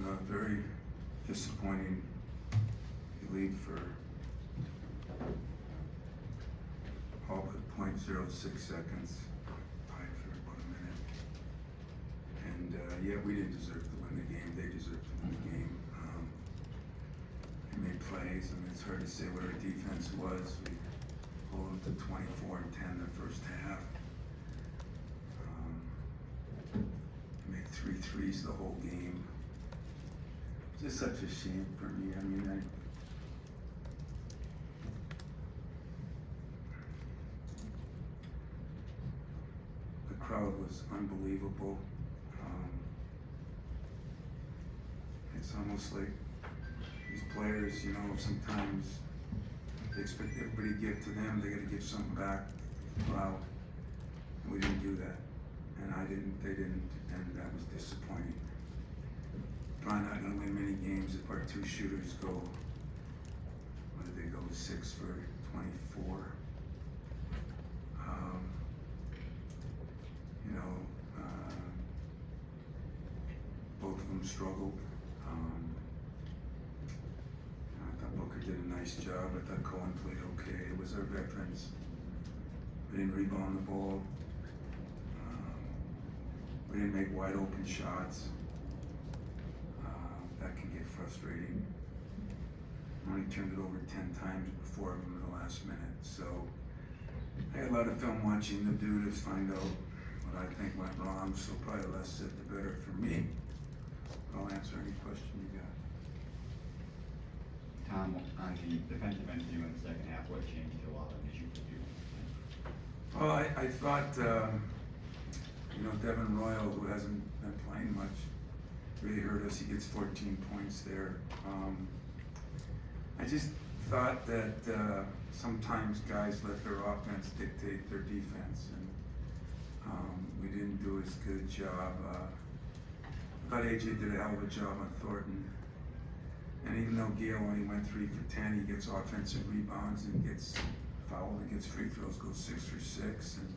a very disappointing lead for all but .06 seconds, tied for about a minute. And yeah, we didn't deserve to win the game. They deserved to win the game. They made plays. I mean, it's hard to say what our defense was. We pulled them to 24-10 the first half. They made 3 threes the whole game. It's just such a shame for me. I mean, the crowd was unbelievable. It's almost like these players, you know, sometimes they expect everybody to give to them, they gotta give something back to the crowd. And we didn't do that. And I didn't, they didn't, and that was disappointing. Probably not gonna win many games if our 2 shooters go, what did they go, 6 for 24? You know, both of them struggled. I thought Booker did a nice job. I thought Cohen played okay. It was our veterans. We didn't rebound the ball. We didn't make wide open shots. That can get frustrating. I only turned it over 10 times before in the last minute. So I had a lot of film watching the do to find out what I think went wrong. So probably less said the better for me. I'll answer any question you got. Tom, on the defensive end for you in the second half, what changed to allow them issue for you? Well, I thought, you know, Devin Royal, who hasn't been playing much, really hurt us. He gets 14 points there. I just thought that sometimes guys let their offense dictate their defense, and we didn't do as good a job. I thought AJ did a hell of a job on Thornton. And even though Gale only went 3 for 10, he gets offensive rebounds and gets fouled and gets free throws, goes 6 for 6. And,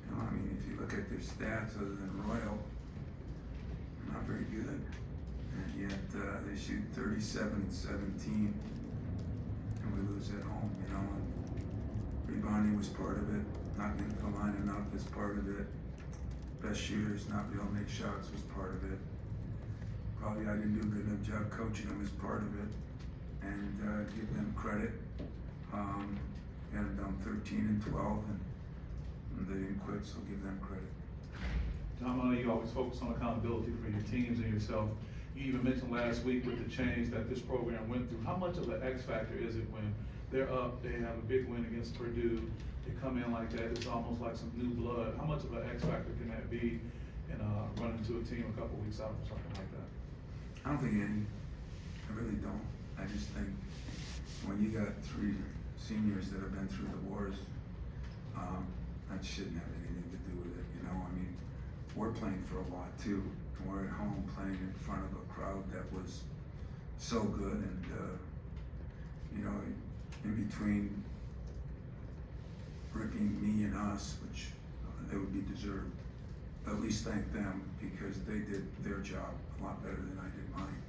you know, I mean, if you look at their stats other than Royal, they're not very good. And yet they shoot 37 and 17, and we lose at home, you know. And rebounding was part of it. Not getting to the line enough is part of it. Best shooters not being able to make shots was part of it. Probably I didn't do a good enough job coaching them as part of it, and give them credit. Had them down 13 and 12, and they didn't quit, so give them credit. Tom, I know you always focus on accountability for your teams and yourself. You even mentioned last week with the change that this program went through. How much of an X factor is it when they're up, they have a big win against Purdue, they come in like that, it's almost like some new blood. How much of an X factor can that be in running to a team a couple weeks out or something like that? I don't think any. I really don't. I just think when you got 3 seniors that have been through the wars, that shouldn't have anything to do with it, you know? I mean, we're playing for a lot too. And we're at home playing in front of a crowd that was so good, and you know, in between ripping me and us, which they would be deserved, at least thank them because they did their job a lot better than I did mine.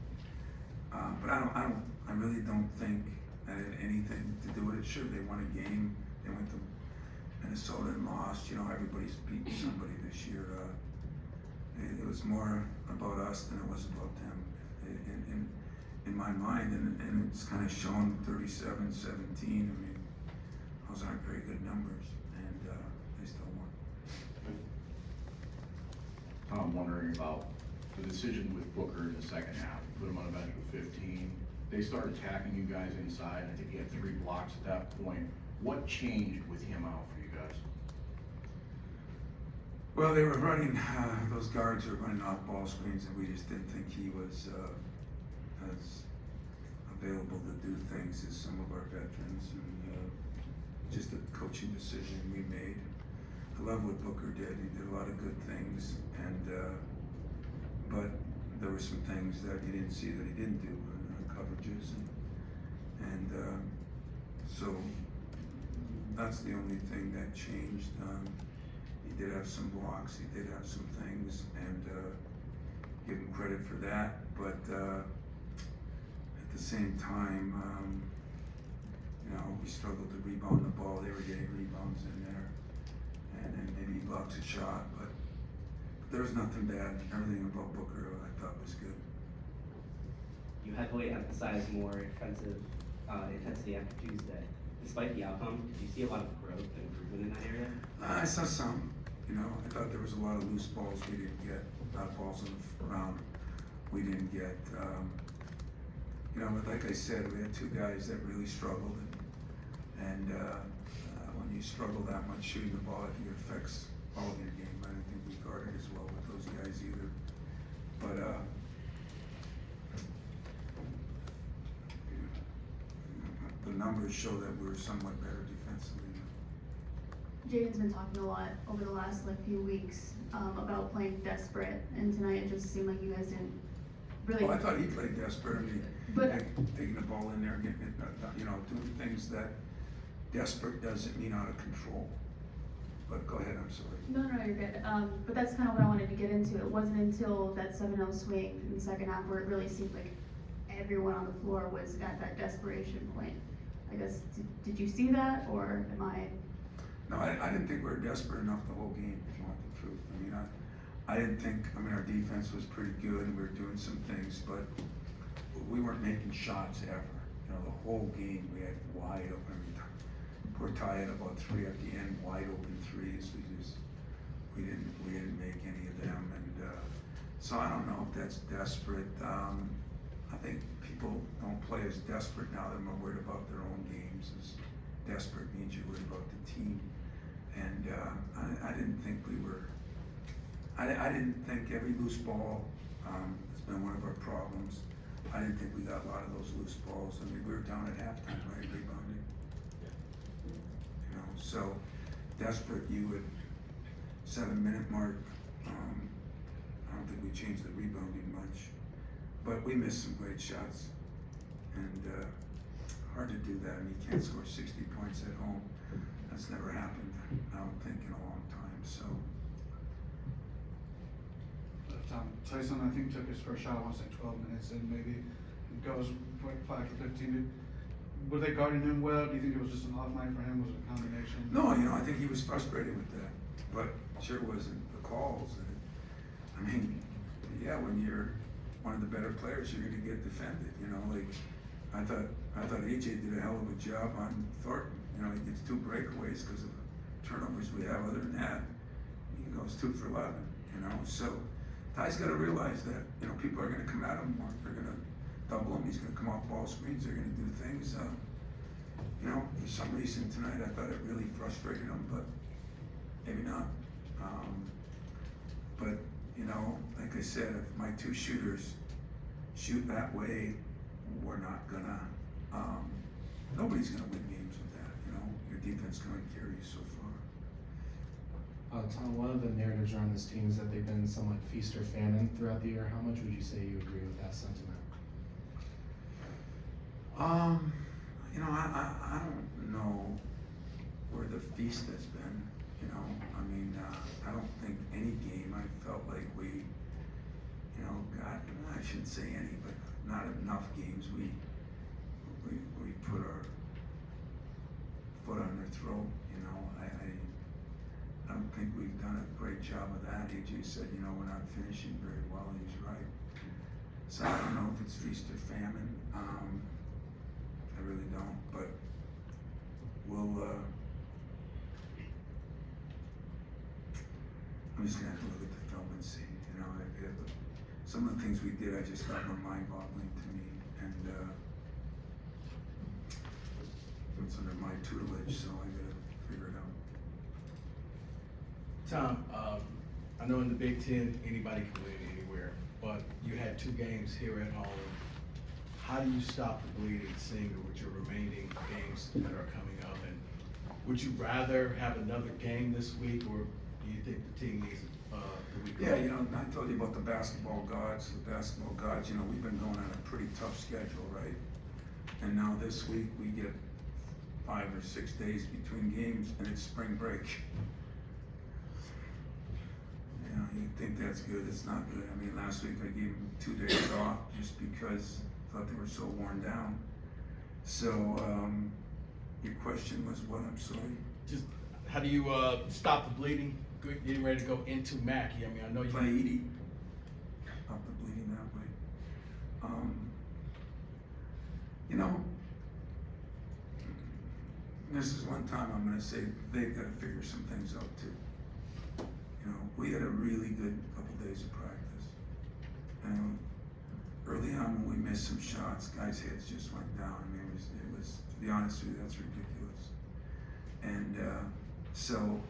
But I really don't think that had anything to do with it. Sure, they won a game. They went to Minnesota and lost. You know, everybody's beaten somebody this year. It was more about us than it was about them, in my mind, and it's kind of shown 37-17. I mean, those aren't very good numbers, and they still won. I'm wondering about the decision with Booker in the second half. Put him on a bench with 15. They started attacking you guys inside. I think he had 3 blocks at that point. What changed with him out for you guys? Well, they were running, those guards were running off ball screens, and we just didn't think he was as available to do things as some of our veterans, and just a coaching decision we made. I love what Booker did. He did a lot of good things, and but there were some things that you didn't see that he didn't do, coverages, and so that's the only thing that changed. He did have some blocks, he did have some things, and give him credit for that. But at the same time, you know, we struggled to rebound the ball. They were getting rebounds in there, and maybe he blocks a shot, but there was nothing bad. Everything about Booker I thought was good. You heavily emphasized more defensive intensity after Tuesday. Despite the outcome, did you see a lot of growth and improvement in that area? I saw some, you know, I thought there was a lot of loose balls we didn't get, balls on the ground we didn't get. You know, but like I said, we had two guys that really struggled, and when you struggle that much shooting the ball, I think it affects all of your game. I didn't think we guarded as well with those guys either. But the numbers show that we're somewhat better defensively. Jaden's been talking a lot over the last few weeks about playing desperate, and tonight it just seemed like you guys didn't really. Well, I thought he played desperate. I mean, But- taking the ball in there, getting it, you know, doing things that desperate doesn't mean out of control. But go ahead, I'm sorry. No, you're good. But that's kind of what I wanted to get into. It wasn't until that 7-0 swing in the second half where it really seemed like everyone on the floor was at that desperation point. I guess, did you see that, or am I? No, I didn't think we were desperate enough the whole game, if you want the truth. I mean, I didn't think, I mean, our defense was pretty good and we were doing some things, but we weren't making shots ever. You know, the whole game we had wide open. I mean, poor Ty had about 3 at the end, wide open threes. We didn't make any of them, and so I don't know if that's desperate. I think people don't play as desperate now. They're more worried about their own games. As desperate means you're worried about the team, and I didn't think we were. I didn't think every loose ball has been one of our problems. I didn't think we got a lot of those loose balls. I mean, we were down at halftime, right, rebounding. You know, so desperate, you would 7-minute mark. I don't think we changed the rebounding much, but we missed some great shots, and hard to do that. I mean, you can't score 60 points at home. That's never happened, I don't think, in a long time. So. Tyson, I think, took his first shot, I want to say 12 minutes in, maybe. It goes 5 for 15. Were they guarding him well? Do you think it was just an off night for him? Was it a combination? No, you know, I think he was frustrated with that, but sure wasn't the calls. I mean, yeah, when you're one of the better players, you're going to get defended. You know, like I thought AJ did a hell of a job on Thornton. You know, he gets 2 breakaways because of the turnovers we have. Other than that, he goes 2 for 11. You know, so Ty's got to realize that, you know, people are going to come at him more. They're going to double him. He's going to come off ball screens. They're going to do things. You know, for some reason tonight, I thought it really frustrated him, but maybe not. But, you know, like I said, if my 2 shooters shoot that way, we're not gonna, nobody's gonna win games with that, you know? Your defense can only carry you so far. Tom, one of the narratives around this team is that they've been somewhat feast or famine throughout the year. How much would you say you agree with that sentiment? You know, I don't know where the feast has been, you know? I mean, I don't think any game I felt like we, you know, got, I shouldn't say any, but not enough games we put our foot on their throat, you know? I don't think we've done a great job of that. AJ said, you know, we're not finishing very well, and he's right. So I don't know if it's feast or famine. I really don't, but we'll, I'm just gonna have to look at the film and see, you know, some of the things we did, I just thought were mind-boggling to me, and it's under my tutelage, so I gotta figure it out. Tom, I know in the Big Ten, anybody can win anywhere, but you had 2 games here at home. How do you stop the bleeding, seeing with your remaining games that are coming up? And would you rather have another game this week, or do you think the team needs the week Yeah, off? you know, I told you about the basketball gods. You know, we've been going on a pretty tough schedule, right? And now this week we get 5 or 6 days between games, and it's spring break. You know, you think that's good, it's not good. I mean, last week I gave them 2 days off just because I thought they were so worn down. So, your question was what, I'm sorry? Just, how do you, stop the bleeding, getting ready to go into Mackey? I mean, I know you. Play Edie. Stop the bleeding that way. You know, this is one time I'm gonna say they've gotta figure some things out too. You know, we had a really good couple days of practice. And early on when we missed some shots, guys' heads just went down. I mean, it was, to be honest with you, that's ridiculous. And, so,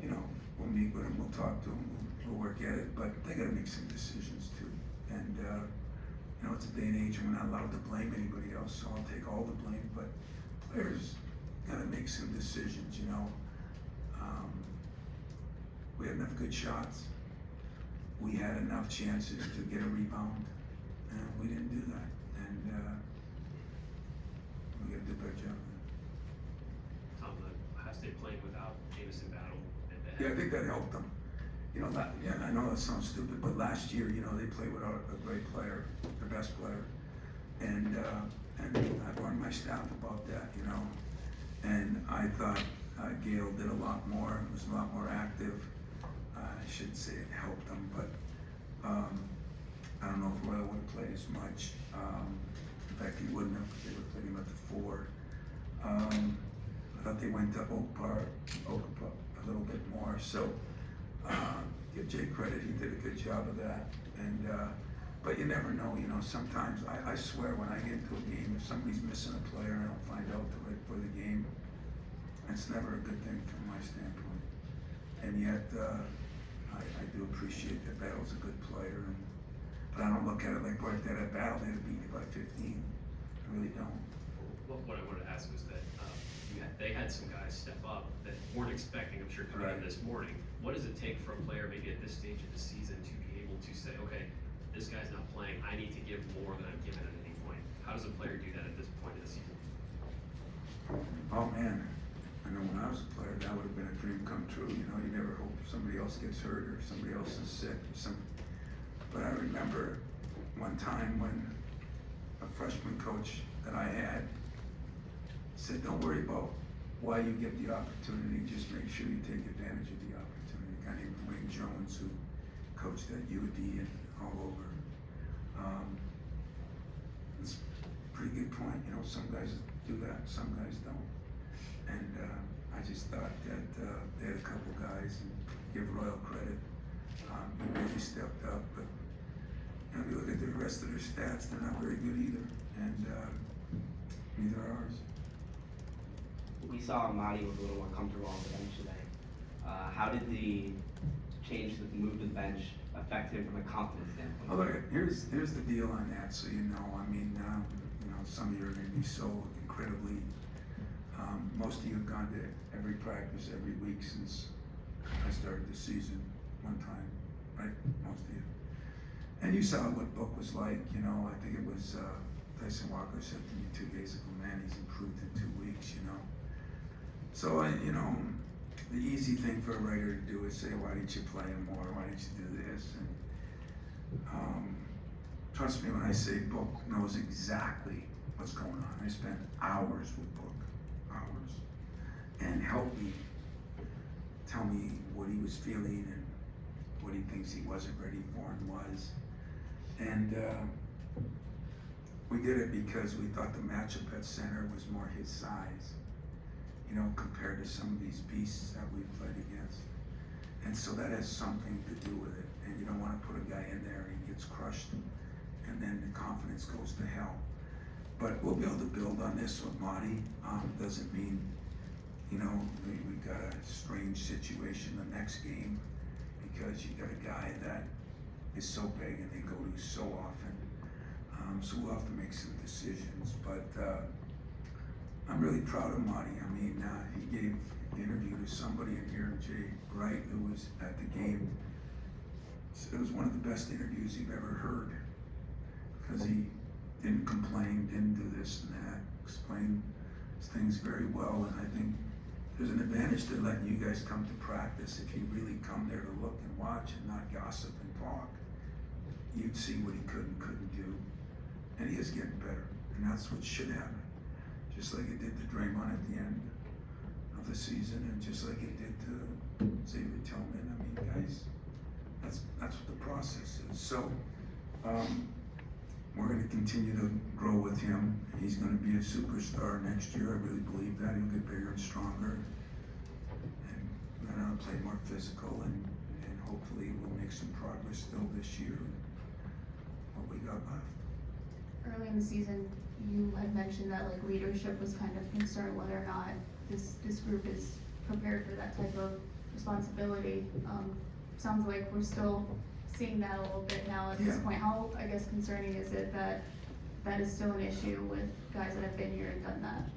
you know, we'll meet with them, we'll talk to them, we'll work at it, but they gotta make some decisions too. And, you know, it's a day and age when we're not allowed to blame anybody else, so I'll take all the blame, but players gotta make some decisions, you know. We had enough good shots. We had enough chances to get a rebound, and we didn't do that. And, we gotta do a better job of that. Tom, Ohio State playing without Jamison Battle at the head. Yeah, I think that helped them. You know, yeah, I know that sounds stupid, but last year, you know, they played without a great player, their best player. And I warned my staff about that, you know. And I thought Gail did a lot more, was a lot more active. I shouldn't say it helped them, but I don't know if Royal would have played as much. In fact, he wouldn't have, because they would have played him at the 4. I thought they went to Oakpar a little bit more, so give Jay credit, he did a good job of that. And but you never know, you know, sometimes I swear when I get into a game, if somebody's missing a player and I don't find out till right before the game, it's never a good thing from my standpoint. And yet, I do appreciate that Battle's a good player, but I don't look at it like, boy, if they had a Battle, they'd have beaten me by 15. I really don't. Well, what I wanted to ask was that they had some guys step up that weren't expecting, I'm sure, coming in Right. this morning. What does it take for a player, maybe at this stage of the season, to be able to say, okay, this guy's not playing, I need to give more than I'm given at any point? How does a player do that at this point in the season? Oh man, I know when I was a player, that would have been a dream come true. You know, you never hope somebody else gets hurt or somebody else is sick or something. But I remember one time when a freshman coach that I had said, don't worry about why you get the opportunity, just make sure you take advantage of the opportunity. A guy named Dwayne Jones, who coached at UD and all over. It's a pretty good point. You know, some guys do that, some guys don't. And I just thought that they had a couple guys, and give Royal credit. He really stepped up, but you know, if you look at the rest of their stats, they're not very good either, and neither are ours. We saw Mady was a little more comfortable on the bench today. How did the change, the move to the bench, affect him from a confidence standpoint? Oh, look, here's the deal on that, so you know. I mean, you know, some of you are going to be so incredibly. Most of you have gone to every practice every week since I started the season one time, right? Most of you. And you saw what Book was like, you know. I think it was Tyson Walker said to me 2 days ago, man, he's improved in 2 weeks, you know. So, you know, the easy thing for a writer to do is say, why didn't you play him more? Why didn't you do this? And trust me when I say Book knows exactly what's going on. I spent hours with Book, hours, and helped me tell me what he was feeling and what he thinks he wasn't ready for and was. And we did it because we thought the matchup at center was more his size, you know, compared to some of these beasts that we've played against. And so that has something to do with it. And you don't want to put a guy in there and he gets crushed, and then the confidence goes to hell. But we'll be able to build on this with Mady. Doesn't mean, you know, we got a strange situation the next game, because you got a guy that is so big and they go to so often. So we'll have to make some decisions. But I'm really proud of Mady. I mean, he gave an interview to somebody in here, Jay Wright, who was at the game. So it was one of the best interviews you've ever heard, because he didn't complain, didn't do this and that, explained things very well. And I think there's an advantage to letting you guys come to practice. If you really come there to look and watch and not gossip and talk, you'd see what he could and couldn't do. And he is getting better, and that's what should happen. Just like it did to Draymond at the end of the season, and just like it did to Xavier Tillman. I mean, guys, that's what the process is. So, we're going to continue to grow with him. He's going to be a superstar next year. I really believe that. He'll get bigger and stronger, and learn how to play more physical, and hopefully we'll make some progress still this year. What we got left. Early in the season, you had mentioned that like leadership was kind of concerned whether or not this group is prepared for that type of responsibility. Sounds like we're still seeing that a little bit now at this Yeah. point. How, I guess, concerning is it that that is still an issue with guys that have been here and done that?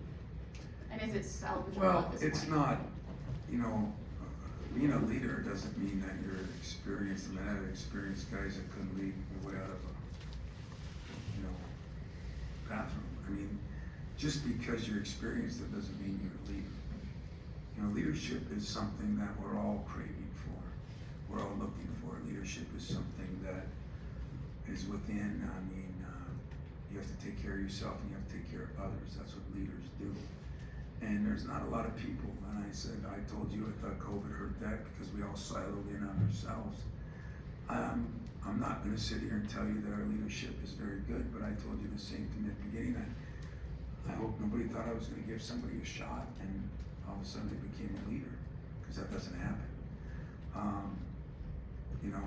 And is it salvageable Well, at this point? it's not, being a leader doesn't mean that you're experienced. I mean, I have experienced guys that couldn't lead the way out of a, bathroom. I mean, just because you're experienced, that doesn't mean you're a leader. Leadership is something that we're all craving for. We're all looking for. Leadership is something that is within. I mean, you have to take care of yourself and you have to take care of others. That's what leaders do. And there's not a lot of people. And I told you I thought COVID hurt that because we all siloed in on ourselves. I'm not going to sit here and tell you that our leadership is very good, but I told you the same thing at the beginning. I hope nobody thought I was going to give somebody a shot and all of a sudden they became a leader, because that doesn't happen.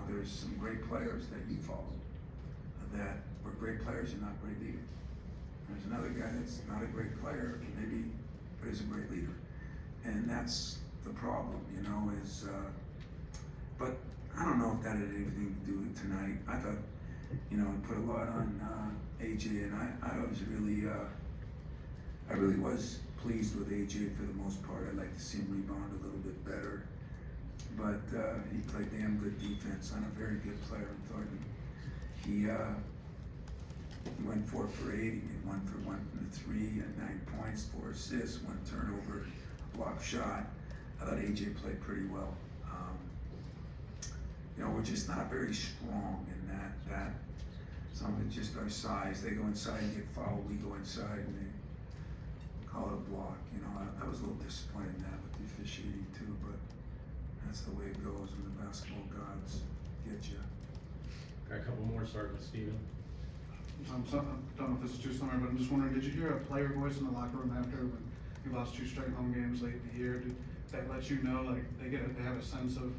There's some great players that you followed that were great players and not great leaders. There's another guy that's not a great player, maybe, but is a great leader. And that's the problem, but I don't know if that had anything to do with tonight. I thought, I put a lot on AJ, and I was really, I really was pleased with AJ for the most part. I'd like to see him rebound a little bit better. But he played damn good defense on a very good player in Thornton. He went 4 for 8, he made 1 for 1 from the 3, and 9 points, 4 assists, 1 turnover, block shot. I thought AJ played pretty well. We're just not very strong in that some of it's just our size. They go inside and get fouled, we go inside and they call it a block. I was a little disappointed in that with the officiating too, but that's the way it goes when the basketball gods get you. Got a couple more, starting with Steven. I don't know if this is too similar, but I'm just wondering, did you hear a player voice in the locker room after when you lost 2 straight home games late in the year? Did that let you know, like, they have a sense of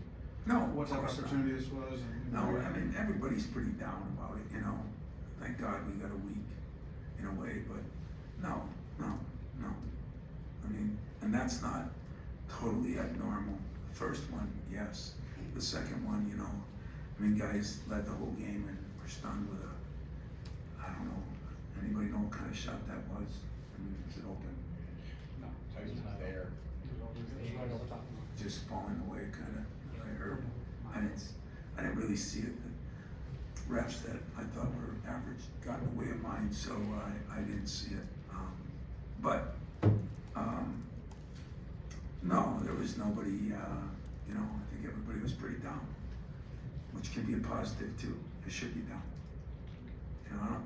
No, what type of course not. opportunity this was? No, I mean, everybody's pretty down about it, Thank God we got a week in a way, but no. I mean, and that's not totally abnormal. The first one, yes. The second one, guys led the whole game and were stunned with I don't know. Anybody know what kind of shot that was? I mean, was it open? No, Tyson's not there. Just falling away, kind of. I heard. I didn't really see it. The refs that I thought were average got in the way of mine, so I didn't see it. No, there was nobody. I think everybody was pretty down, which can be a positive too. It should be down.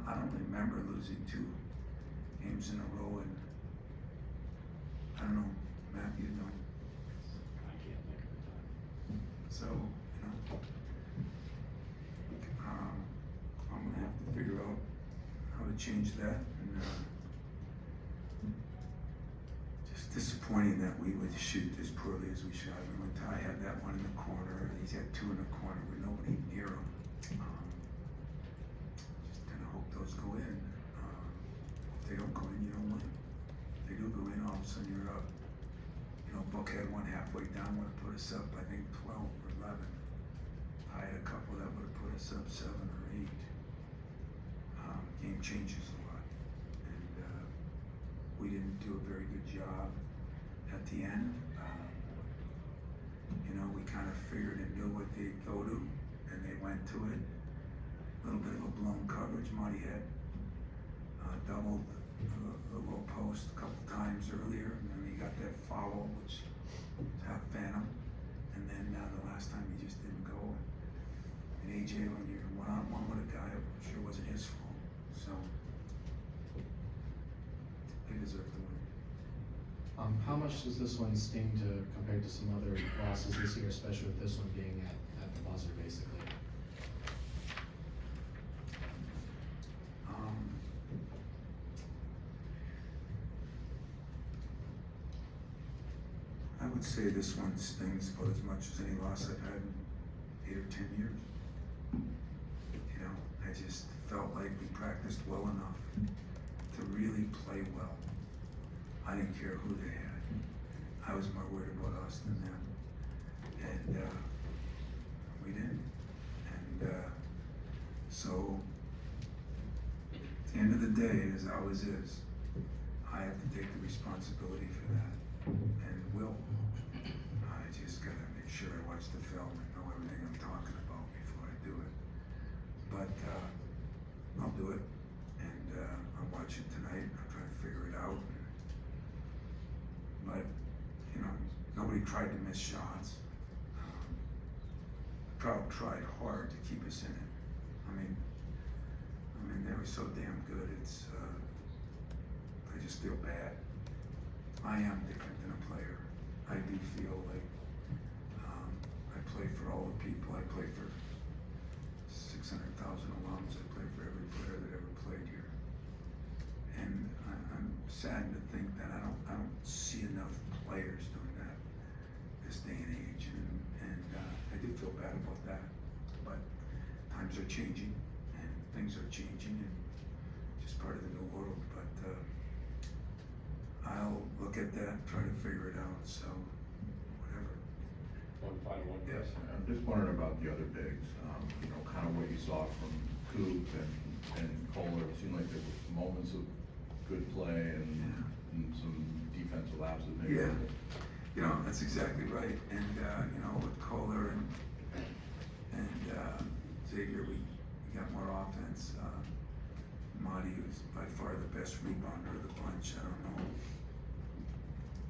I don't remember losing 2 games in a row, and I don't know, Matt, you know. I can't think of the time. So, I'm gonna have to figure out how to change that, and just disappointing that we would shoot as poorly as we shot. When Ty had that one in the corner, he's had 2 in the corner with nobody near him. Just kind of hope those go in. If they don't go in, you don't win. If they do go in, all of a sudden you're up. Book had one halfway down, would have put us up, I think, 12 or 11. I had a couple that would have put us up 7 or 8. Game changes a lot. And we didn't do a very good job at the end. We kind of figured and knew what they'd go to, and they went to it. A little bit of a blown coverage. Mady had doubled the low post a couple times earlier, and then he got that foul, which last time he just didn't go. And AJ, when you're one-on-one with a guy, it sure wasn't his fault. So they deserve to win. How much does this one sting compared to some other losses this year, especially with this one being at the buzzer, basically? I would say this one stings about as much as any loss I've had in 8 or 10 years. You know, I just felt like we practiced well enough to really play well. I didn't care who they had. I was more worried about us than them. And we didn't. And so, at the end of the day, as it always is, I have to take the responsibility for that. And will. I just gotta make sure I watch the film and know everything I'm talking about before I do it. But I'll do it. And I'll watch it tonight. I'll try to figure it out. But, you know, nobody tried to miss shots. The crowd tried hard to keep us in it. I mean, they were so damn good. It's, I just feel bad. I am different than a player. I do feel like I play for all the people. I play for 600,000 alums. I play for every player that ever played here. And I'm saddened to think that I don't see enough players doing that this day and age. And I do feel bad about that. But times are changing and things are changing and just part of the new world. But I'll look at that and try to figure it out, so, whatever. One final one, Yeah. yes. I'm just wondering about the other bigs, you know, kind of what you saw from Coop and Kohler. It seemed like there were moments of good play and some defensive lapses maybe. Yeah, you know, that's exactly right, and, you know, with Kohler and Xavier, we got more offense. Mady was by far the best rebounder of the bunch. I don't know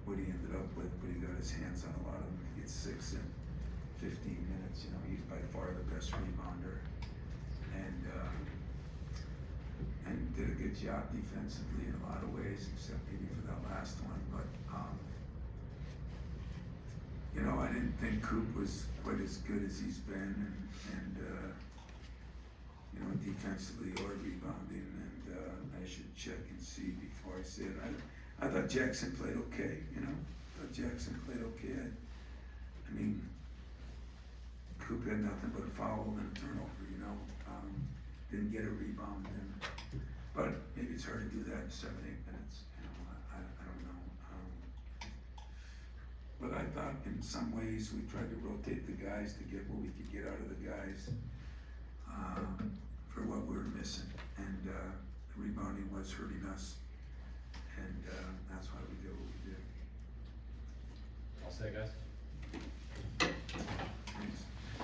what he ended up with, but he got his hands on a lot of them. He gets 6 in 15 minutes. You know, he's by far the best rebounder, and did a good job defensively in a lot of ways, except maybe for that last one. But you know, I didn't think Coop was quite as good as he's been, and you know, defensively or rebounding, and I should check and see before I say it. I thought Jackson played okay, you know. I thought Jackson played okay. I mean, Coop had nothing but a foul and a turnover, you know. Didn't get a rebound, but maybe it's hard to do that in 7-8 minutes. You know, I don't know. But I thought in some ways we tried to rotate the guys to get what we could get out of the guys for what we were missing, and the rebounding was hurting us, and that's why we did what we did. All set, guys?